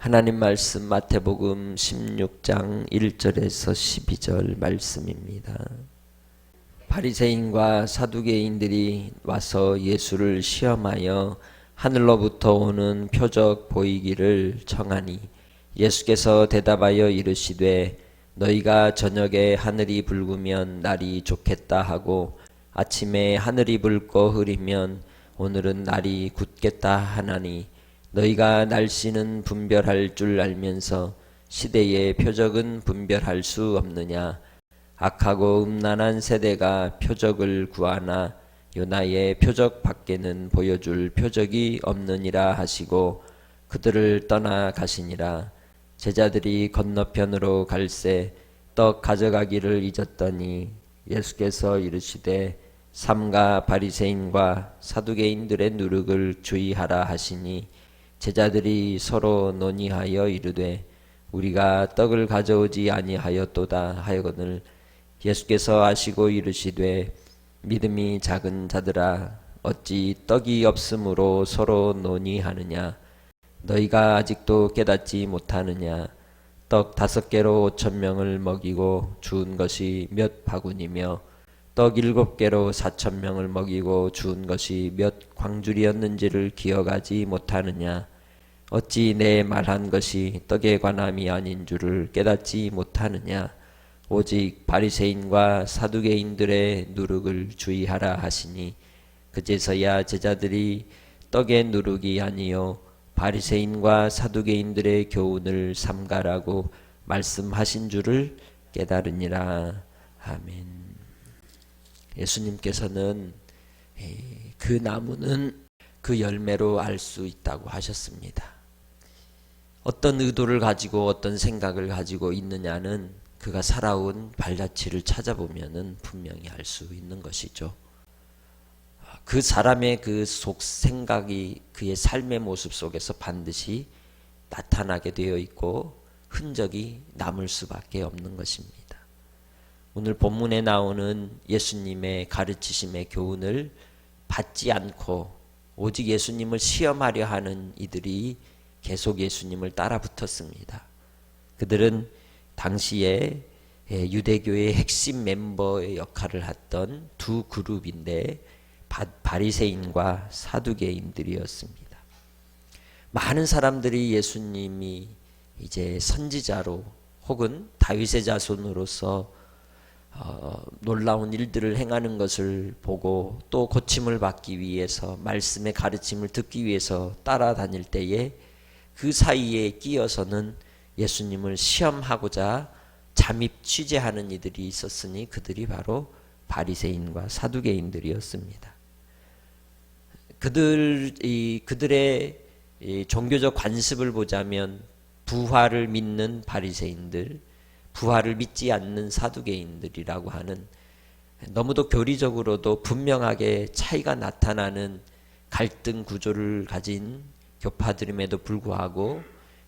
하나님 말씀 마태복음 16장 1절에서 12절 말씀입니다. 바리새인과 사두개인들이 와서 예수를 시험하여 하늘로부터 오는 표적 보이기를 청하니 예수께서 대답하여 이르시되 너희가 저녁에 하늘이 붉으면 날이 좋겠다 하고 아침에 하늘이 붉고 흐리면 오늘은 날이 굳겠다 하나니 너희가 날씨는 분별할 줄 알면서 시대의 표적은 분별할 수 없느냐. 악하고 음란한 세대가 표적을 구하나 요나의 표적 밖에는 보여줄 표적이 없느니라 하시고 그들을 떠나 가시니라. 제자들이 건너편으로 갈새 떡 가져가기를 잊었더니 예수께서 이르시되 삼가 바리새인과 사두개인들의 누룩을 주의하라 하시니 제자들이 서로 논의하여 이르되 우리가 떡을 가져오지 아니하였도다 하여거늘 예수께서 아시고 이르시되 믿음이 작은 자들아 어찌 떡이 없으므로 서로 논의하느냐. 너희가 아직도 깨닫지 못하느냐. 떡 5개로 5,000명을 먹이고 주운 것이 몇 바구니며 떡 7개로 4,000명을 먹이고 주운 것이 몇 광줄이었는지를 기억하지 못하느냐. 어찌 내 말한 것이 떡에 관함이 아닌 줄을 깨닫지 못하느냐. 오직 바리새인과 사두개인들의 누룩을 주의하라 하시니 그제서야 제자들이 떡의 누룩이 아니요 바리새인과 사두개인들의 교훈을 삼가라고 말씀하신 줄을 깨달으니라. 아멘. 예수님께서는 그 나무는 그 열매로 알 수 있다고 하셨습니다. 어떤 의도를 가지고 어떤 생각을 가지고 있느냐는 그가 살아온 발자취를 찾아보면은 분명히 알 수 있는 것이죠. 그 사람의 그 속 생각이 그의 삶의 모습 속에서 반드시 나타나게 되어 있고 흔적이 남을 수밖에 없는 것입니다. 오늘 본문에 나오는 예수님의 가르치심의 교훈을 받지 않고 오직 예수님을 시험하려 하는 이들이 계속 예수님을 따라 붙었습니다. 그들은 당시에 유대교의 핵심 멤버의 역할을 했던 두 그룹인데 바리새인과 사두개인들이었습니다. 많은 사람들이 예수님이 이제 선지자로 혹은 다윗의 자손으로서 놀라운 일들을 행하는 것을 보고 또 고침을 받기 위해서 말씀의 가르침을 듣기 위해서 따라다닐 때에 그 사이에 끼어서는 예수님을 시험하고자 잠입 취재하는 이들이 있었으니 그들이 바로 바리새인과 사두개인들이었습니다. 그들의 종교적 관습을 보자면 부활을 믿는 바리새인들, 부활을 믿지 않는 사두개인들이라고 하는 너무도 교리적으로도 분명하게 차이가 나타나는 갈등 구조를 가진 교파들임에도 불구하고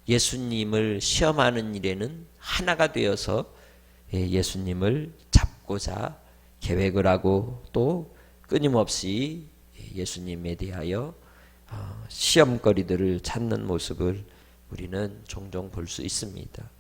예수님을 시험하는 일에는 하나가 되어서 예수님을 잡고자 계획을 하고 또 끊임없이 예수님에 대하여 시험거리들을 찾는 모습을 우리는 종종 볼 수 있습니다.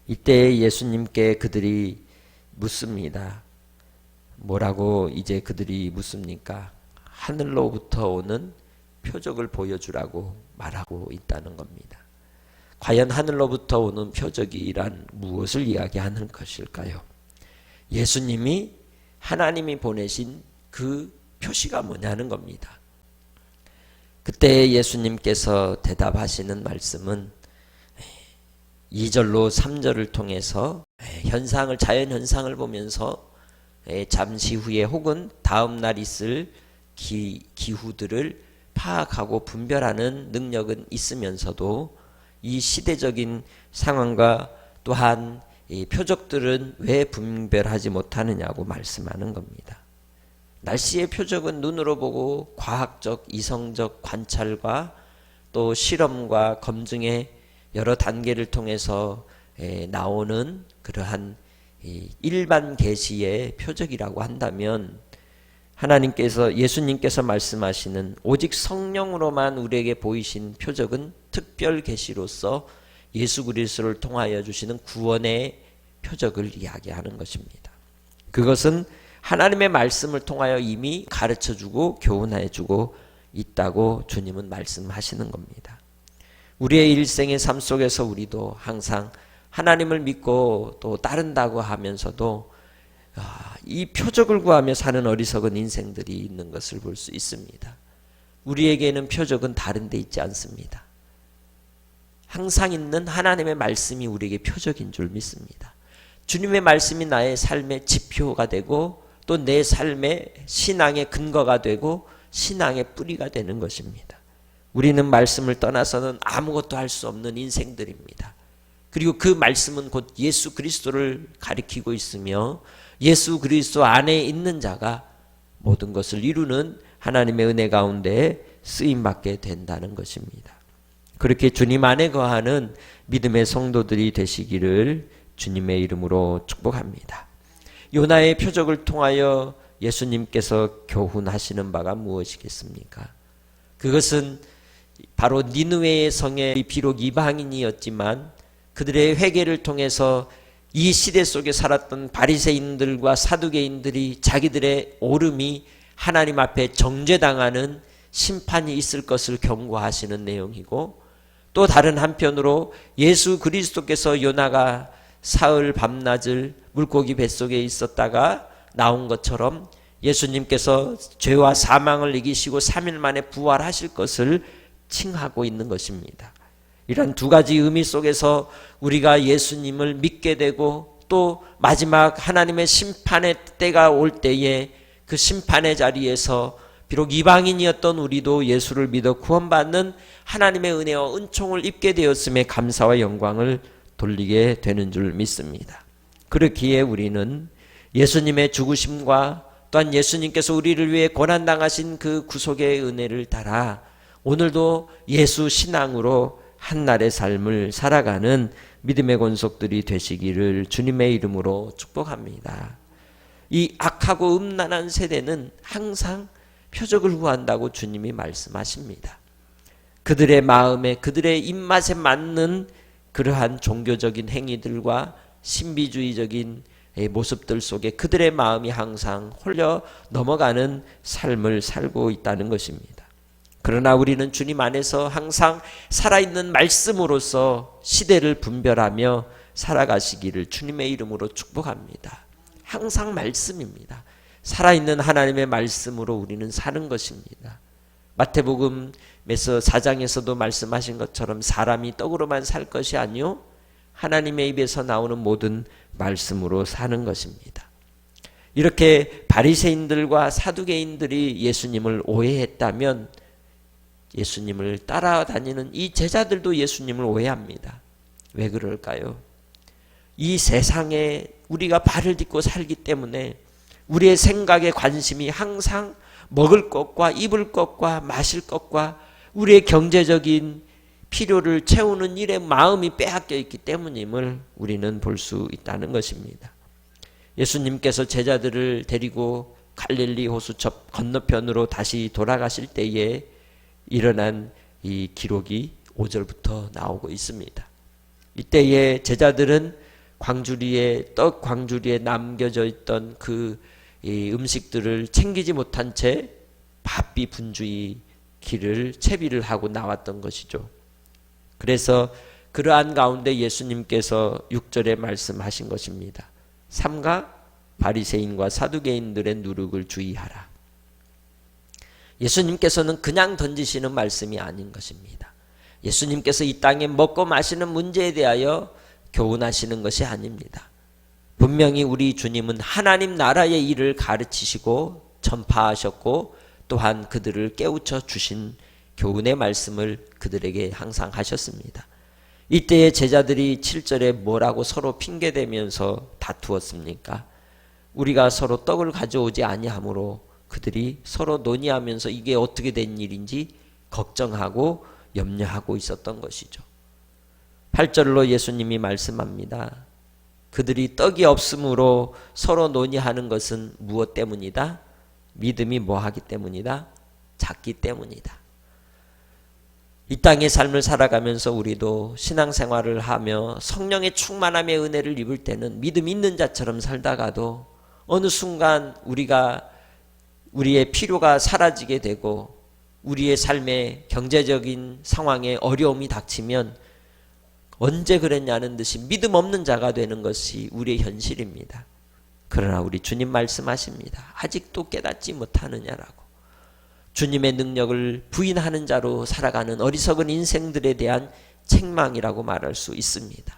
이때 예수님께 그들이 묻습니다. 뭐라고 이제 그들이 묻습니까? 하늘로부터 오는 표적을 보여주라고 말하고 있다는 겁니다. 과연 하늘로부터 오는 표적이란 무엇을 이야기하는 것일까요? 예수님이 하나님이 보내신 그 표시가 뭐냐는 겁니다. 그때 예수님께서 대답하시는 말씀은 2절로 3절을 통해서 자연 현상을 보면서 잠시 후에 혹은 다음 날 있을 기후들을 파악하고 분별하는 능력은 있으면서도 이 시대적인 상황과 또한 이 표적들은 왜 분별하지 못하느냐고 말씀하는 겁니다. 날씨의 표적은 눈으로 보고 과학적, 이성적 관찰과 또 실험과 검증의 여러 단계를 통해서 나오는 그러한 일반 계시의 표적이라고 한다면 예수님께서 말씀하시는 오직 성령으로만 우리에게 보이신 표적은 특별 계시로서 예수 그리스도를 통하여 주시는 구원의 표적을 이야기하는 것입니다. 그것은 하나님의 말씀을 통하여 이미 가르쳐주고 교훈해주고 있다고 주님은 말씀하시는 겁니다. 우리의 일생의 삶 속에서 우리도 항상 하나님을 믿고 또 따른다고 하면서도 이 표적을 구하며 사는 어리석은 인생들이 있는 것을 볼 수 있습니다. 우리에게는 표적은 다른 데 있지 않습니다. 항상 있는 하나님의 말씀이 우리에게 표적인 줄 믿습니다. 주님의 말씀이 나의 삶의 지표가 되고 또 내 삶의 신앙의 근거가 되고 신앙의 뿌리가 되는 것입니다. 우리는 말씀을 떠나서는 아무것도 할 수 없는 인생들입니다. 그리고 그 말씀은 곧 예수 그리스도를 가리키고 있으며 예수 그리스도 안에 있는 자가 모든 것을 이루는 하나님의 은혜 가운데 쓰임받게 된다는 것입니다. 그렇게 주님 안에 거하는 믿음의 성도들이 되시기를 주님의 이름으로 축복합니다. 요나의 표적을 통하여 예수님께서 교훈하시는 바가 무엇이겠습니까? 그것은 바로 니느웨의 성에 비록 이방인이었지만 그들의 회개를 통해서 이 시대 속에 살았던 바리새인들과 사두개인들이 자기들의 오름이 하나님 앞에 정죄당하는 심판이 있을 것을 경고하시는 내용이고, 또 다른 한편으로 예수 그리스도께서 요나가 사흘 밤낮을 물고기 뱃속에 있었다가 나온 것처럼 예수님께서 죄와 사망을 이기시고 3일 만에 부활하실 것을 칭하고 있는 것입니다. 이런 두 가지 의미 속에서 우리가 예수님을 믿게 되고 또 마지막 하나님의 심판의 때가 올 때에 그 심판의 자리에서 비록 이방인이었던 우리도 예수를 믿어 구원받는 하나님의 은혜와 은총을 입게 되었음에 감사와 영광을 돌리게 되는 줄 믿습니다. 그렇기에 우리는 예수님의 죽으심과 또한 예수님께서 우리를 위해 고난당하신 그 구속의 은혜를 따라 오늘도 예수 신앙으로 한날의 삶을 살아가는 믿음의 권속들이 되시기를 주님의 이름으로 축복합니다. 이 악하고 음란한 세대는 항상 표적을 구한다고 주님이 말씀하십니다. 그들의 마음에 그들의 입맛에 맞는 그러한 종교적인 행위들과 신비주의적인 모습들 속에 그들의 마음이 항상 홀려 넘어가는 삶을 살고 있다는 것입니다. 그러나 우리는 주님 안에서 항상 살아있는 말씀으로서 시대를 분별하며 살아가시기를 주님의 이름으로 축복합니다. 항상 말씀입니다. 살아있는 하나님의 말씀으로 우리는 사는 것입니다. 마태복음에서 4장에서도 말씀하신 것처럼 사람이 떡으로만 살 것이 아니요 하나님의 입에서 나오는 모든 말씀으로 사는 것입니다. 이렇게 바리새인들과 사두개인들이 예수님을 오해했다면 예수님을 따라다니는 이 제자들도 예수님을 오해합니다. 왜 그럴까요? 이 세상에 우리가 발을 딛고 살기 때문에 우리의 생각에 관심이 항상 먹을 것과 입을 것과 마실 것과 우리의 경제적인 필요를 채우는 일에 마음이 빼앗겨 있기 때문임을 우리는 볼 수 있다는 것입니다. 예수님께서 제자들을 데리고 갈릴리 호수첩 건너편으로 다시 돌아가실 때에 일어난 이 기록이 5절부터 나오고 있습니다. 이때에 제자들은 떡 광주리에 남겨져 있던 그 음식들을 챙기지 못한 채 바삐 분주히 길을 채비를 하고 나왔던 것이죠. 그래서 그러한 가운데 예수님께서 6절에 말씀하신 것입니다. 삼가 바리새인과 사두개인들의 누룩을 주의하라. 예수님께서는 그냥 던지시는 말씀이 아닌 것입니다. 예수님께서 이 땅에 먹고 마시는 문제에 대하여 교훈하시는 것이 아닙니다. 분명히 우리 주님은 하나님 나라의 일을 가르치시고 전파하셨고 또한 그들을 깨우쳐 주신 교훈의 말씀을 그들에게 항상 하셨습니다. 이때의 제자들이 7절에 뭐라고 서로 핑계대면서 다투었습니까? 우리가 서로 떡을 가져오지 아니하므로 그들이 서로 논의하면서 이게 어떻게 된 일인지 걱정하고 염려하고 있었던 것이죠. 8절로 예수님이 말씀합니다. 그들이 떡이 없으므로 서로 논의하는 것은 무엇 때문이다? 믿음이 뭐하기 때문이다? 작기 때문이다. 이 땅의 삶을 살아가면서 우리도 신앙생활을 하며 성령의 충만함의 은혜를 입을 때는 믿음 있는 자처럼 살다가도 어느 순간 우리의 필요가 사라지게 되고 우리의 삶의 경제적인 상황에 어려움이 닥치면 언제 그랬냐는 듯이 믿음 없는 자가 되는 것이 우리의 현실입니다. 그러나 우리 주님 말씀하십니다. 아직도 깨닫지 못하느냐라고. 주님의 능력을 부인하는 자로 살아가는 어리석은 인생들에 대한 책망이라고 말할 수 있습니다.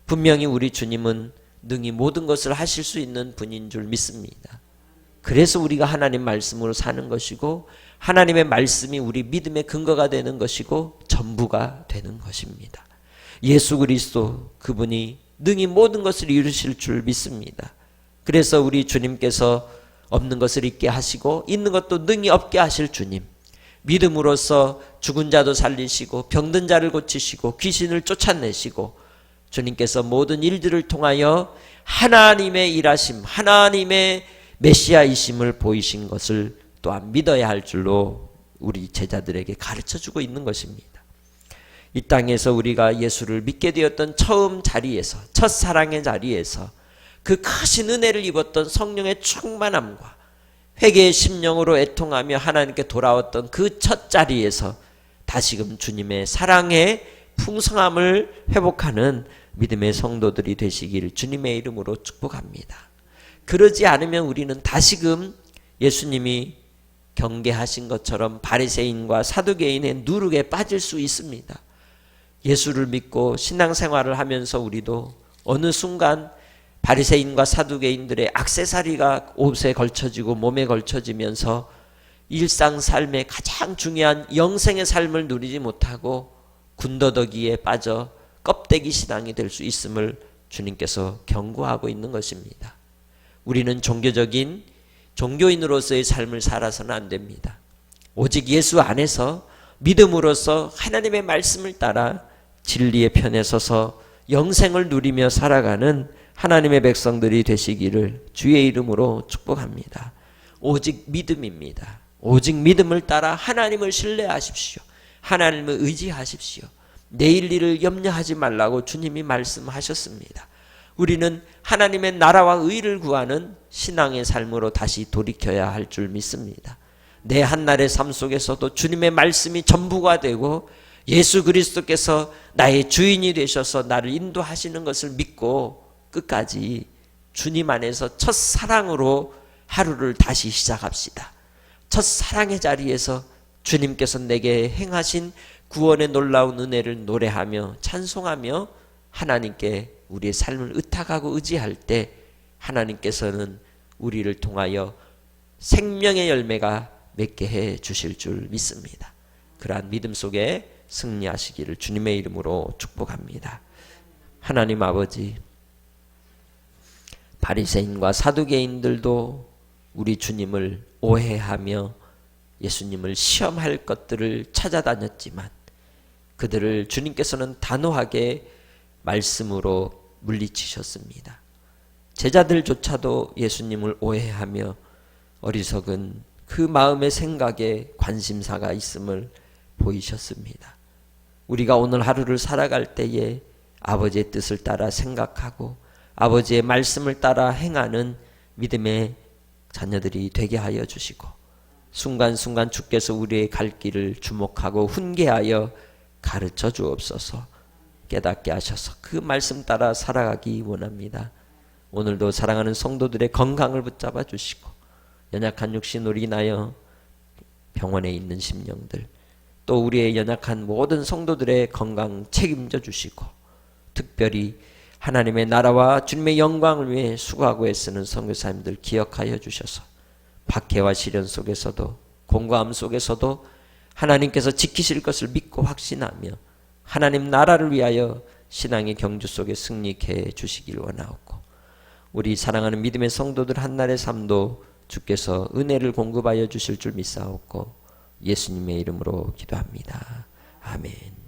분명히 우리 주님은 능히 모든 것을 하실 수 있는 분인 줄 믿습니다. 그래서 우리가 하나님 말씀으로 사는 것이고 하나님의 말씀이 우리 믿음의 근거가 되는 것이고 전부가 되는 것입니다. 예수 그리스도 그분이 능히 모든 것을 이루실 줄 믿습니다. 그래서 우리 주님께서 없는 것을 있게 하시고 있는 것도 능히 없게 하실 주님, 믿음으로써 죽은 자도 살리시고 병든 자를 고치시고 귀신을 쫓아내시고 주님께서 모든 일들을 통하여 하나님의 일하심, 하나님의 메시아이심을 보이신 것을 또한 믿어야 할 줄로 우리 제자들에게 가르쳐주고 있는 것입니다. 이 땅에서 우리가 예수를 믿게 되었던 처음 자리에서, 첫사랑의 자리에서 그 크신 은혜를 입었던 성령의 충만함과 회개의 심령으로 애통하며 하나님께 돌아왔던 그 첫 자리에서 다시금 주님의 사랑의 풍성함을 회복하는 믿음의 성도들이 되시길 주님의 이름으로 축복합니다. 그러지 않으면 우리는 다시금 예수님이 경계하신 것처럼 바리새인과 사두개인의 누룩에 빠질 수 있습니다. 예수를 믿고 신앙생활을 하면서 우리도 어느 순간 바리새인과 사두개인들의 액세서리가 옷에 걸쳐지고 몸에 걸쳐지면서 일상 삶의 가장 중요한 영생의 삶을 누리지 못하고 군더더기에 빠져 껍데기 신앙이 될 수 있음을 주님께서 경고하고 있는 것입니다. 우리는 종교적인 종교인으로서의 삶을 살아서는 안 됩니다. 오직 예수 안에서 믿음으로써 하나님의 말씀을 따라 진리의 편에 서서 영생을 누리며 살아가는 하나님의 백성들이 되시기를 주의 이름으로 축복합니다. 오직 믿음입니다. 오직 믿음을 따라 하나님을 신뢰하십시오. 하나님을 의지하십시오. 내일 일을 염려하지 말라고 주님이 말씀하셨습니다. 우리는 하나님의 나라와 의를 구하는 신앙의 삶으로 다시 돌이켜야 할 줄 믿습니다. 내 한날의 삶 속에서도 주님의 말씀이 전부가 되고 예수 그리스도께서 나의 주인이 되셔서 나를 인도하시는 것을 믿고 끝까지 주님 안에서 첫사랑으로 하루를 다시 시작합시다. 첫사랑의 자리에서 주님께서 내게 행하신 구원의 놀라운 은혜를 노래하며 찬송하며 하나님께 우리의 삶을 의탁하고 의지할 때 하나님께서는 우리를 통하여 생명의 열매가 맺게 해 주실 줄 믿습니다. 그러한 믿음 속에 승리하시기를 주님의 이름으로 축복합니다. 하나님 아버지, 바리새인과 사두개인들도 우리 주님을 오해하며 예수님을 시험할 것들을 찾아다녔지만 그들을 주님께서는 단호하게 말씀으로 물리치셨습니다. 제자들조차도 예수님을 오해하며 어리석은 그 마음의 생각에 관심사가 있음을 보이셨습니다. 우리가 오늘 하루를 살아갈 때에 아버지의 뜻을 따라 생각하고 아버지의 말씀을 따라 행하는 믿음의 자녀들이 되게 하여 주시고 순간순간 주께서 우리의 갈 길을 주목하고 훈계하여 가르쳐 주옵소서. 깨닫게 하셔서 그 말씀 따라 살아가기 원합니다. 오늘도 사랑하는 성도들의 건강을 붙잡아 주시고 연약한 육신으로 인하여 병원에 있는 심령들 또 우리의 연약한 모든 성도들의 건강 책임져 주시고 특별히 하나님의 나라와 주님의 영광을 위해 수고하고 애쓰는 선교사님들 기억하여 주셔서 박해와 시련 속에서도 공고함 속에서도 하나님께서 지키실 것을 믿고 확신하며 하나님 나라를 위하여 신앙의 경주 속에 승리케 해 주시길 원하옵고 우리 사랑하는 믿음의 성도들 한날의 삶도 주께서 은혜를 공급하여 주실 줄 믿사옵고 예수님의 이름으로 기도합니다. 아멘.